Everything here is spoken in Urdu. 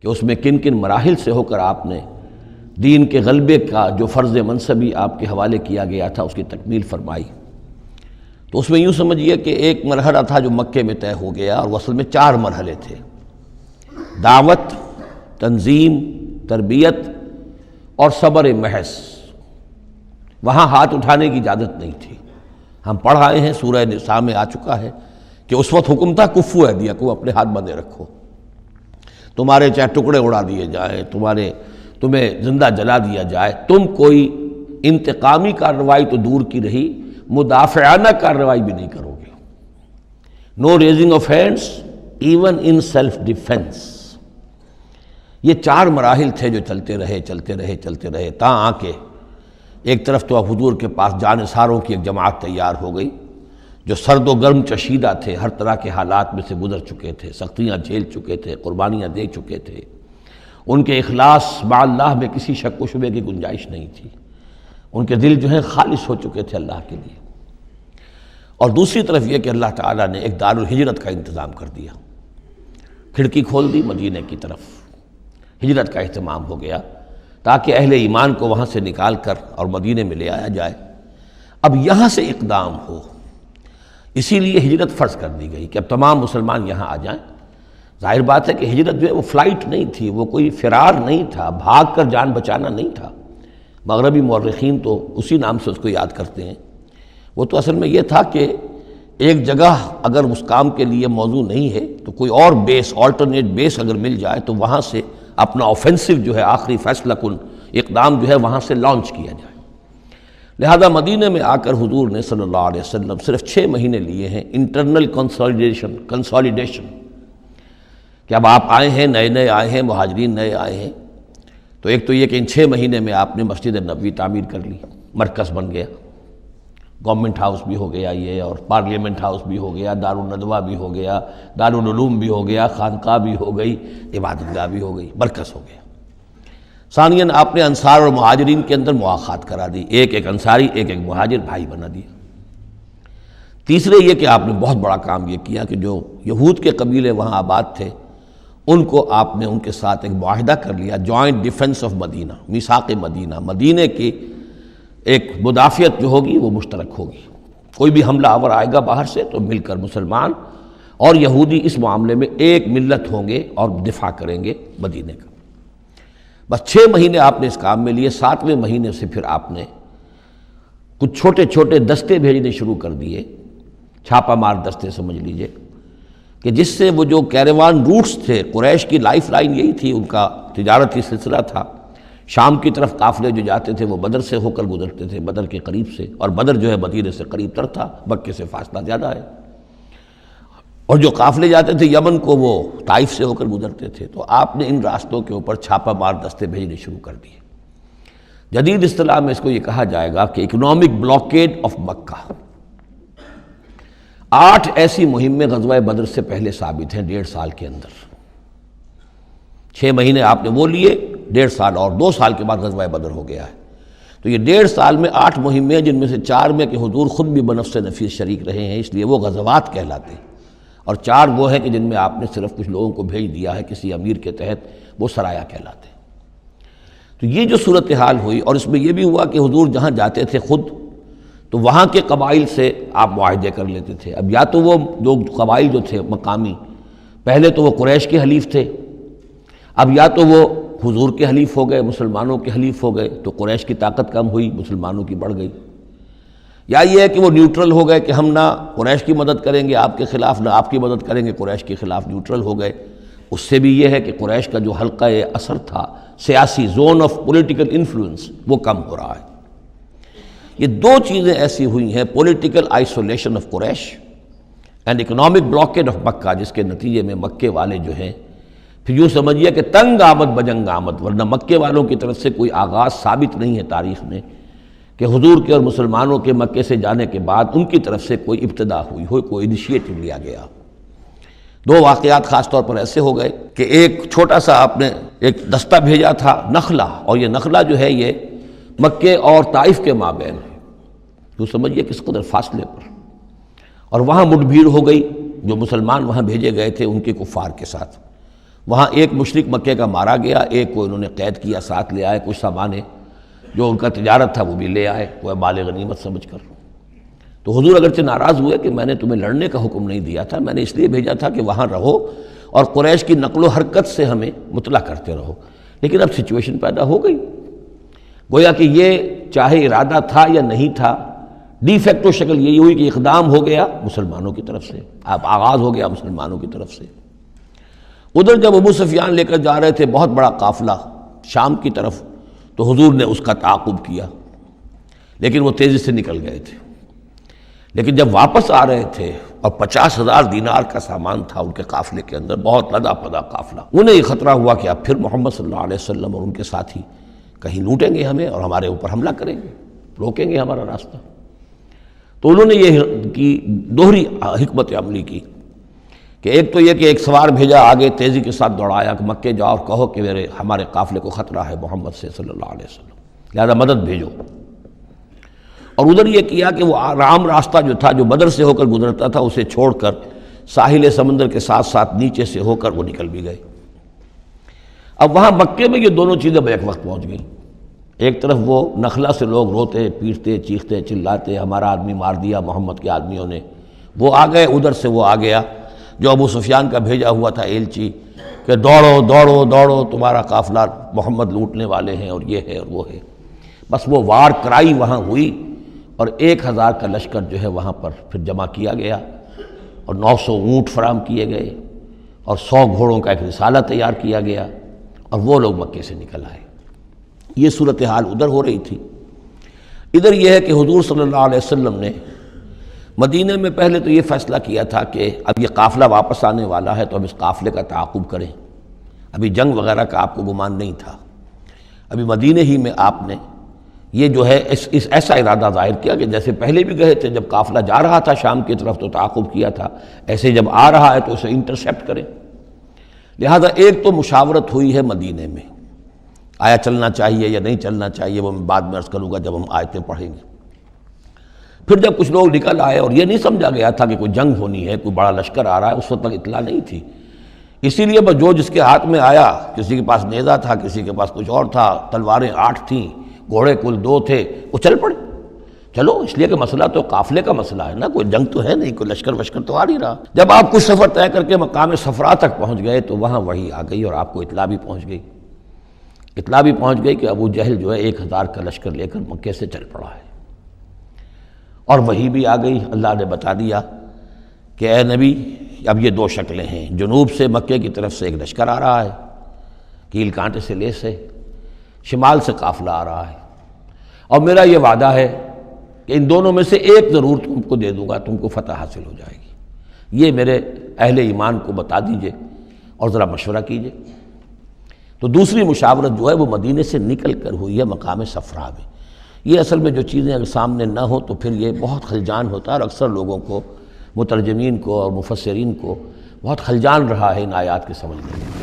کہ اس میں کن کن مراحل سے ہو کر آپ نے دین کے غلبے کا جو فرض منصبی آپ کے حوالے کیا گیا تھا اس کی تکمیل فرمائی۔ تو اس میں یوں سمجھیے کہ ایک مرحلہ تھا جو مکے میں طے ہو گیا، اور اصل میں 4 مرحلے تھے: دعوت، تنظیم، تربیت اور صبر محض۔ وہاں ہاتھ اٹھانے کی اجازت نہیں تھی۔ ہم پڑھ آئے ہیں، سورہ نساء میں آ چکا ہے کہ اس وقت حکم تھا کفو ایدیکم، اپنے ہاتھ بندھے رکھو، تمہارے چاہے ٹکڑے اڑا دیے جائیں، تمہیں زندہ جلا دیا جائے، تم کوئی انتقامی کارروائی تو دور کی رہی، مدافعانہ کارروائی بھی نہیں کرو گے۔ No raising of hands even in self defence. یہ 4 مراحل تھے جو چلتے رہے تاں آ کے ایک طرف تو حضور کے پاس جانثاروں کی ایک جماعت تیار ہو گئی جو سرد و گرم چشیدہ تھے، ہر طرح کے حالات میں سے گزر چکے تھے، سختیاں جھیل چکے تھے، قربانیاں دے چکے تھے، ان کے اخلاص مع اللہ میں کسی شک و شبے کی گنجائش نہیں تھی، ان کے دل جو ہیں خالص ہو چکے تھے اللہ کے لیے۔ اور دوسری طرف یہ کہ اللہ تعالیٰ نے ایک دار الہجرت کا انتظام کر دیا، کھڑکی کھول دی مدینہ کی طرف، ہجرت کا اہتمام ہو گیا تاکہ اہل ایمان کو وہاں سے نکال کر اور مدینے میں لے آیا جائے۔ اب یہاں سے اقدام ہو، اسی لیے ہجرت فرض کر دی گئی کہ اب تمام مسلمان یہاں آ جائیں۔ ظاہر بات ہے کہ ہجرت جو ہے وہ فلائٹ نہیں تھی، وہ کوئی فرار نہیں تھا، بھاگ کر جان بچانا نہیں تھا۔ مغربی مورخین تو اسی نام سے اس کو یاد کرتے ہیں۔ وہ تو اصل میں یہ تھا کہ ایک جگہ اگر اس کام کے لیے موضوع نہیں ہے تو کوئی اور بیس، آلٹرنیٹ بیس اگر مل جائے تو وہاں سے اپنا آفینسو جو ہے، آخری فیصلہ کن اقدام جو ہے وہاں سے لانچ کیا جائے۔ لہذا مدینہ میں آ کر حضور نے صلی اللہ علیہ وسلم صرف 6 مہینے لیے ہیں انٹرنل کنسالیڈیشن، کہ اب آپ آئے ہیں، نئے آئے ہیں، مہاجرین نئے آئے ہیں، تو ایک تو یہ کہ ان 6 مہینے میں آپ نے مسجد نبوی تعمیر کر لی، مرکز بن گیا، گورنمنٹ ہاؤس بھی ہو گیا یہ، اور پارلیمنٹ ہاؤس بھی ہو گیا، دارالندوہ بھی ہو گیا، دارالعلوم بھی ہو گیا، خانقاہ بھی ہو گئی، عبادت گاہ بھی ہو گئی، مرکز ہو گیا۔ ثانیاً آپ نے انصار اور مہاجرین کے اندر مواخات کرا دی، ایک انصاری ایک مہاجر بھائی بنا دیا۔ تیسرے یہ کہ آپ نے بہت بڑا کام یہ کیا کہ جو یہود کے قبیلے وہاں آباد تھے ان کو آپ نے ان کے ساتھ ایک معاہدہ کر لیا، جوائنٹ ڈیفنس آف مدینہ، میثاق مدینہ، مدینہ کی ایک مدافعت جو ہوگی وہ مشترک ہوگی۔ کوئی بھی حملہ آور آئے گا باہر سے تو مل کر مسلمان اور یہودی اس معاملے میں ایک ملت ہوں گے اور دفاع کریں گے مدینہ کا۔ بس 6 مہینے آپ نے اس کام میں لیے۔ 7ویں مہینے سے پھر آپ نے کچھ چھوٹے دستے بھیجنے شروع کر دیے، چھاپا مار دستے سمجھ لیجئے، کہ جس سے وہ جو کیروان روٹس تھے، قریش کی لائف لائن یہی تھی، ان کا تجارتی سلسلہ تھا، شام کی طرف قافلے جو جاتے تھے وہ بدر سے ہو کر گزرتے تھے، بدر کے قریب سے، اور بدر جو ہے مدینہ سے قریب تر تھا، مکے سے فاصلہ زیادہ ہے، اور جو قافلے جاتے تھے یمن کو وہ طائف سے ہو کر گزرتے تھے۔ تو آپ نے ان راستوں کے اوپر چھاپا مار دستے بھیجنے شروع کر دیے۔ جدید اصطلاح میں اس کو یہ کہا جائے گا کہ اکنامک بلاکیڈ آف مکہ۔ 8 ایسی مہمیں غزوہ بدر سے پہلے ثابت ہیں 1.5 سال کے اندر۔ 6 مہینے آپ نے وہ لیے، 1.5 سال اور 2 سال کے بعد غزوہ بدر ہو گیا ہے۔ تو یہ 1.5 سال میں 8 مہمیں، جن میں سے 4 میں کہ حضور خود بھی بنفس نفیس شریک رہے ہیں، اس لیے وہ غزوات کہلاتے ہیں، اور 4 وہ ہیں کہ جن میں آپ نے صرف کچھ لوگوں کو بھیج دیا ہے کسی امیر کے تحت، وہ سرایا کہلاتے ہیں۔ تو یہ جو صورتحال ہوئی، اور اس میں یہ بھی ہوا کہ حضور جہاں جاتے تھے خود، تو وہاں کے قبائل سے آپ معاہدے کر لیتے تھے۔ اب یا تو وہ جو قبائل جو تھے مقامی، پہلے تو وہ قریش کے حلیف تھے، اب یا تو وہ حضور کے حلیف ہو گئے، مسلمانوں کے حلیف ہو گئے، تو قریش کی طاقت کم ہوئی، مسلمانوں کی بڑھ گئی، یا یہ ہے کہ وہ نیوٹرل ہو گئے کہ ہم نہ قریش کی مدد کریں گے آپ کے خلاف، نہ آپ کی مدد کریں گے قریش کے خلاف، نیوٹرل ہو گئے۔ اس سے بھی یہ ہے کہ قریش کا جو حلقہ اثر تھا، سیاسی زون آف پولیٹیکل انفلوئنس، وہ کم ہو رہا ہے۔ یہ 2 چیزیں ایسی ہوئی ہیں، political isolation of Quraysh and economic blockade of Mecca, جس کے نتیجے میں مکے والے جو ہیں پھر یوں سمجھیے کہ تنگ آمد بجنگ آمد، ورنہ مکے والوں کی طرف سے کوئی آغاز ثابت نہیں ہے تاریخ میں کہ حضور کے اور مسلمانوں کے مکے سے جانے کے بعد ان کی طرف سے کوئی ابتدا ہوئی ہو، کوئی انیشیٹو لیا گیا۔ 2 واقعات خاص طور پر ایسے ہو گئے کہ ایک چھوٹا سا آپ نے ایک دستہ بھیجا تھا نخلا، اور یہ نخلا جو ہے یہ مکے اور طائف کے مابین ہے، تو سمجھیے کس قدر فاصلے پر، اور وہاں مٹ بھیڑ ہو گئی جو مسلمان وہاں بھیجے گئے تھے ان کے کفار کے ساتھ، وہاں ایک مشرک مکے کا مارا گیا، ایک کو انہوں نے قید کیا، ساتھ لے آئے، کچھ سامان جو ان کا تجارت تھا وہ بھی لے آئے، وہ مال غنیمت سمجھ کر۔ تو حضور اگرچہ ناراض ہوئے کہ میں نے تمہیں لڑنے کا حکم نہیں دیا تھا، میں نے اس لیے بھیجا تھا کہ وہاں رہو اور قریش کی نقل و حرکت سے ہمیں مطلع کرتے رہو، لیکن اب سچویشن پیدا ہو گئی، گویا کہ یہ چاہے ارادہ تھا یا نہیں تھا، ڈی فیکٹو شکل یہی ہوئی کہ اقدام ہو گیا مسلمانوں کی طرف سے، اب آغاز ہو گیا مسلمانوں کی طرف سے۔ ادھر جب ابو سفیان لے کر جا رہے تھے بہت بڑا قافلہ شام کی طرف، تو حضور نے اس کا تعاقب کیا، لیکن وہ تیزی سے نکل گئے تھے۔ لیکن جب واپس آ رہے تھے اور 50,000 دینار کا سامان تھا ان کے قافلے کے اندر، بہت لدا پدا قافلہ، انہیں یہ خطرہ ہوا کہ اب پھر محمد صلی اللہ علیہ وسلم اور ان کے ساتھی کہیں لوٹیں گے ہمیں اور ہمارے اوپر حملہ کریں گے، روکیں گے ہمارا راستہ۔ تو انہوں نے یہ کی دوہری حکمت عملی کی کہ ایک تو یہ کہ ایک سوار بھیجا آگے تیزی کے ساتھ دوڑایا کہ مکے جاؤ اور کہو کہ ہمارے قافلے کو خطرہ ہے محمد سے صلی اللہ علیہ وسلم، لہذا مدد بھیجو۔ اور ادھر یہ کیا کہ وہ عام راستہ جو تھا جو بدر سے ہو کر گزرتا تھا اسے چھوڑ کر ساحل سمندر کے ساتھ ساتھ نیچے سے ہو کر وہ نکل بھی گئے۔ اب وہاں مکے میں یہ دونوں چیزیں بیک وقت پہنچ گئیں، ایک طرف وہ نخلا سے لوگ روتے پیٹتے چیختے چلاتے ہمارا آدمی مار دیا محمد کے آدمیوں نے، وہ آ گئے، ادھر سے وہ آ گیا جو ابو سفیان کا بھیجا ہوا تھا ایلچی کہ دوڑو دوڑو دوڑو تمہارا قافلہ محمد لوٹنے والے ہیں اور یہ ہے اور وہ ہے۔ بس وہ وار کرائی وہاں ہوئی اور 1,000 کا لشکر جو ہے وہاں پر پھر جمع کیا گیا اور 900 اونٹ فراہم کیے گئے اور 100 گھوڑوں کا ایک رسالہ تیار کیا گیا اور وہ لوگ مکے سے نکل آئے۔ یہ صورتحال ادھر ہو رہی تھی۔ ادھر یہ ہے کہ حضور صلی اللہ علیہ وسلم نے مدینہ میں پہلے تو یہ فیصلہ کیا تھا کہ اب یہ قافلہ واپس آنے والا ہے تو اب اس قافلے کا تعاقب کریں، ابھی جنگ وغیرہ کا آپ کو گمان نہیں تھا، ابھی مدینہ ہی میں آپ نے یہ جو ہے اس ایسا ارادہ ظاہر کیا کہ جیسے پہلے بھی گئے تھے جب قافلہ جا رہا تھا شام کی طرف تو تعاقب کیا تھا، ایسے جب آ رہا ہے تو اسے انٹرسیپٹ کریں۔ لہذا ایک تو مشاورت ہوئی ہے مدینہ میں، آیا چلنا چاہیے یا نہیں چلنا چاہیے وہ میں بعد میں عرض کروں گا جب ہم آیتیں پڑھیں گے۔ پھر جب کچھ لوگ نکل آئے اور یہ نہیں سمجھا گیا تھا کہ کوئی جنگ ہونی ہے، کوئی بڑا لشکر آ رہا ہے، اس وقت تک اطلاع نہیں تھی، اسی لیے بس جو جس کے ہاتھ میں آیا، کسی کے پاس نیزہ تھا، کسی کے پاس کچھ اور تھا، تلواریں 8 تھیں، گھوڑے کل 2 تھے، وہ چل پڑے۔ چلو اس لیے کہ مسئلہ تو قافلے کا مسئلہ ہے نا، کوئی جنگ تو ہے نہیں، کوئی لشکر وشکر تو آ نہیں رہا۔ جب آپ کچھ سفر طے کر کے مقام صفرا تک پہنچ گئے تو وہاں وحی آ گئی اور آپ کو اطلاع بھی پہنچ گئی، اطلاع بھی پہنچ گئی کہ ابو جہل جو ہے 1,000 کا لشکر لے کر مکے سے چل پڑا ہے، اور وحی بھی آ گئی، اللہ نے بتا دیا کہ اے نبی اب یہ 2 شکلیں ہیں، جنوب سے مکے کی طرف سے ایک لشکر آ رہا ہے کیل کانٹے سے لیس ہے، شمال سے قافلہ آ رہا ہے، اور میرا یہ وعدہ ہے کہ ان دونوں میں سے ایک ضرور تم کو دے دوں گا، تم کو فتح حاصل ہو جائے گی، یہ میرے اہل ایمان کو بتا دیجئے اور ذرا مشورہ کیجئے۔ تو دوسری مشاورت جو ہے وہ مدینے سے نکل کر ہوئی ہے مقام صفرا میں۔ یہ اصل میں جو چیزیں اگر سامنے نہ ہوں تو پھر یہ بہت خلجان ہوتا ہے، اور اکثر لوگوں کو، مترجمین کو اور مفسرین کو بہت خلجان رہا ہے ان آیات کے سمجھنے میں۔